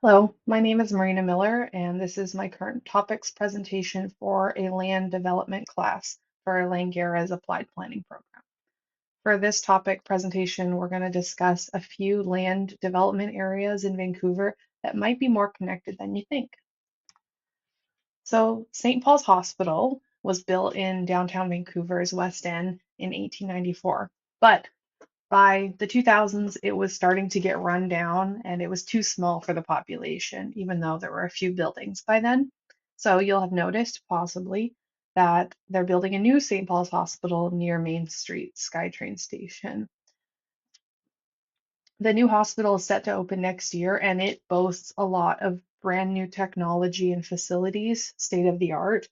Hello, my name is Marina Miller, and this is my current topics presentation for a land development class for Langara's applied planning program. For this topic presentation, we're going to discuss a few land development areas in Vancouver that might be more connected than you think. So, St. Paul's Hospital was built in downtown Vancouver's West End in 1894, but by the 2000s, it was starting to get run down and it was too small for the population, even though there were a few buildings by then. So you'll have noticed, possibly, that they're building a new St. Paul's Hospital near Main Street SkyTrain station. The new hospital is set to open next year and it boasts a lot of brand new technology and facilities, state of the art.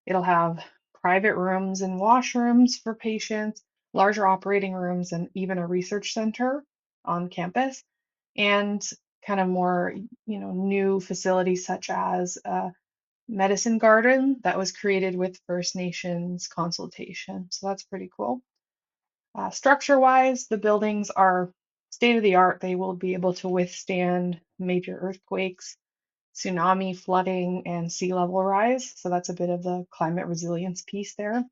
It'll have private rooms and washrooms for patients, larger operating rooms, and even a research center on campus, and kind of more, new facilities such as a medicine garden that was created with First Nations consultation. So that's pretty cool. Structure-wise, the buildings are state of the art. They will be able to withstand major earthquakes, tsunami, flooding, and sea level rise. So that's a bit of the climate resilience piece there.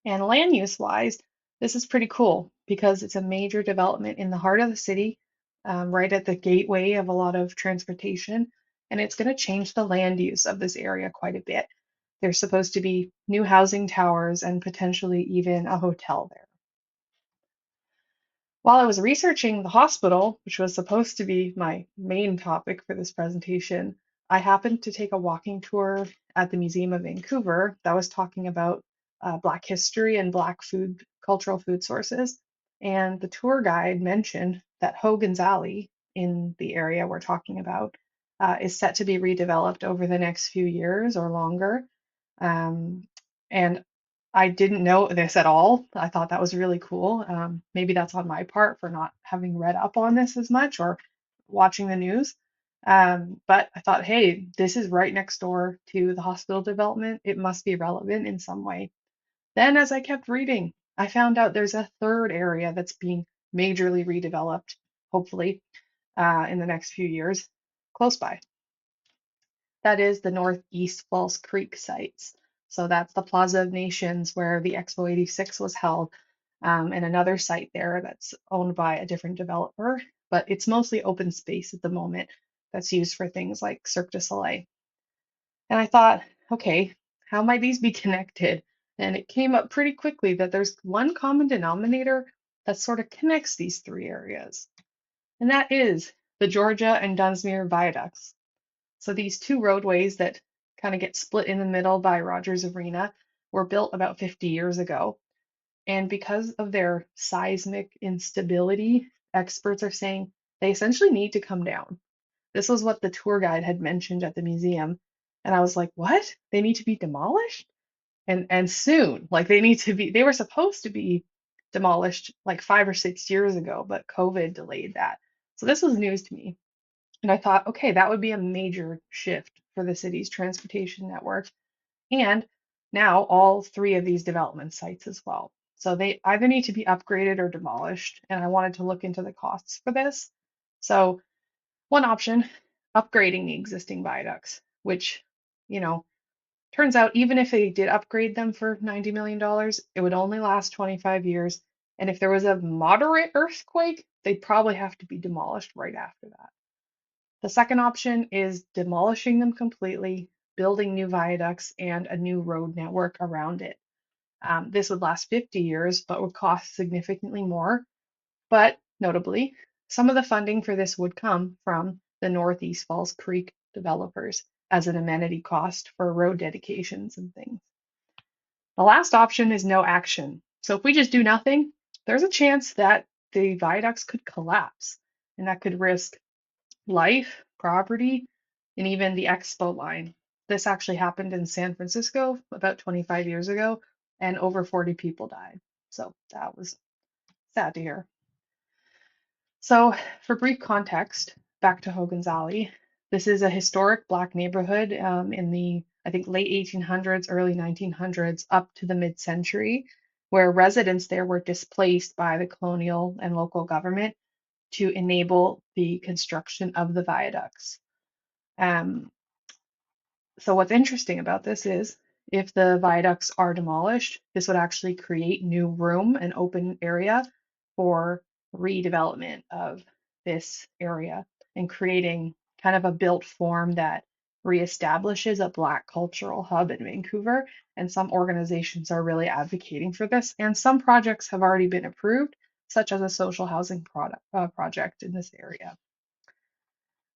And land use wise, this is pretty cool because it's a major development in the heart of the city, right at the gateway of a lot of transportation. And it's going to change the land use of this area quite a bit. There's supposed to be new housing towers and potentially even a hotel there. While I was researching the hospital, which was supposed to be my main topic for this presentation, I happened to take a walking tour at the Museum of Vancouver that was talking about Black history and Black food, cultural food sources. And the tour guide mentioned that Hogan's Alley in the area we're talking about is set to be redeveloped over the next few years or longer. Um, and I didn't know this at all. I thought that was really cool. Maybe that's on my part for not having read up on this as much or watching the news. But I thought, hey, this is right next door to the hospital development. It must be relevant in some way. Then, as I kept reading, I found out there's a third area that's being majorly redeveloped, hopefully, in the next few years, close by. That is the Northeast Falls Creek sites. So that's the Plaza of Nations where the Expo 86 was held, and another site there that's owned by a different developer, but it's mostly open space at the moment that's used for things like Cirque du Soleil. And I thought, okay, how might these be connected? And it came up pretty quickly that there's one common denominator that sort of connects these three areas, and that is the Georgia and Dunsmuir viaducts. So these two roadways that kind of get split in the middle by Rogers Arena were built about 50 years ago. And because of their seismic instability, experts are saying they essentially need to come down. This was what the tour guide had mentioned at the museum. And I was like, what? They need to be demolished? And soon. Like they were supposed to be demolished like 5 or 6 years ago, but COVID delayed that. So this was news to me. And I thought, okay, that would be a major shift for the city's transportation network. And now all three of these development sites as well. So they either need to be upgraded or demolished. And I wanted to look into the costs for this. So one option, upgrading the existing viaducts, which, you know, turns out even if they did upgrade them for $90 million, it would only last 25 years. And if there was a moderate earthquake, they'd probably have to be demolished right after that. The second option is demolishing them completely, building new viaducts and a new road network around it. This would last 50 years, but would cost significantly more. But notably, some of the funding for this would come from the Northeast Falls Creek developers as an amenity cost for road dedications and things. The last option is no action. So if we just do nothing, there's a chance that the viaducts could collapse, and that could risk life, property, and even the expo line. This actually happened in San Francisco about 25 years ago, and over 40 people died. So that was sad to hear. So, for brief context, back to Hogan's Alley. This is a historic Black neighborhood in the, I think, late 1800s, early 1900s, up to the mid century, where residents there were displaced by the colonial and local government to enable the construction of the viaducts. Um, so what's interesting about this is if the viaducts are demolished, this would actually create new room and open area for redevelopment of this area and creating kind of a built form that reestablishes a Black cultural hub in Vancouver. And some organizations are really advocating for this, and some projects have already been approved, such as a social housing project in this area.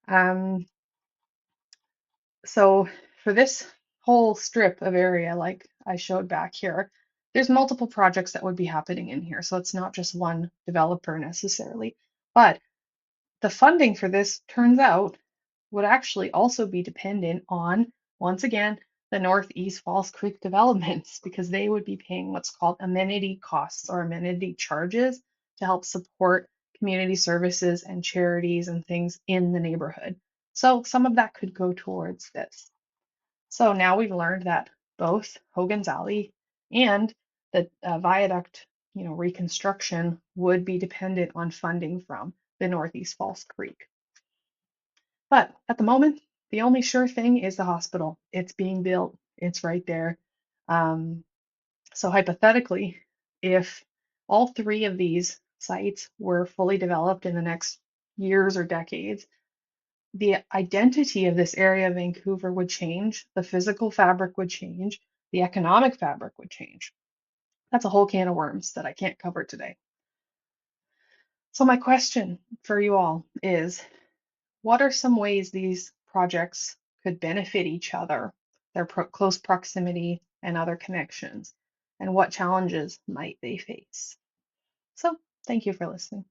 Um, So for this whole strip of area, like I showed back here, there's multiple projects that would be happening in here. So it's not just one developer necessarily. But the funding for this turns out would actually also be dependent on, once again, the Northeast Falls Creek developments, because they would be paying what's called amenity costs or amenity charges to help support community services and charities and things in the neighborhood. So some of that could go towards this. So now we've learned that both Hogan's Alley and the viaduct, reconstruction would be dependent on funding from the Northeast Falls Creek. But at the moment, the only sure thing is the hospital. It's being built. It's right there. Um, so hypothetically, if all three of these sites were fully developed in the next years or decades, the identity of this area of Vancouver would change, the physical fabric would change, the economic fabric would change. That's a whole can of worms that I can't cover today. So my question for you all is, what are some ways these projects could benefit each other, their close proximity and other connections, and what challenges might they face? So thank you for listening.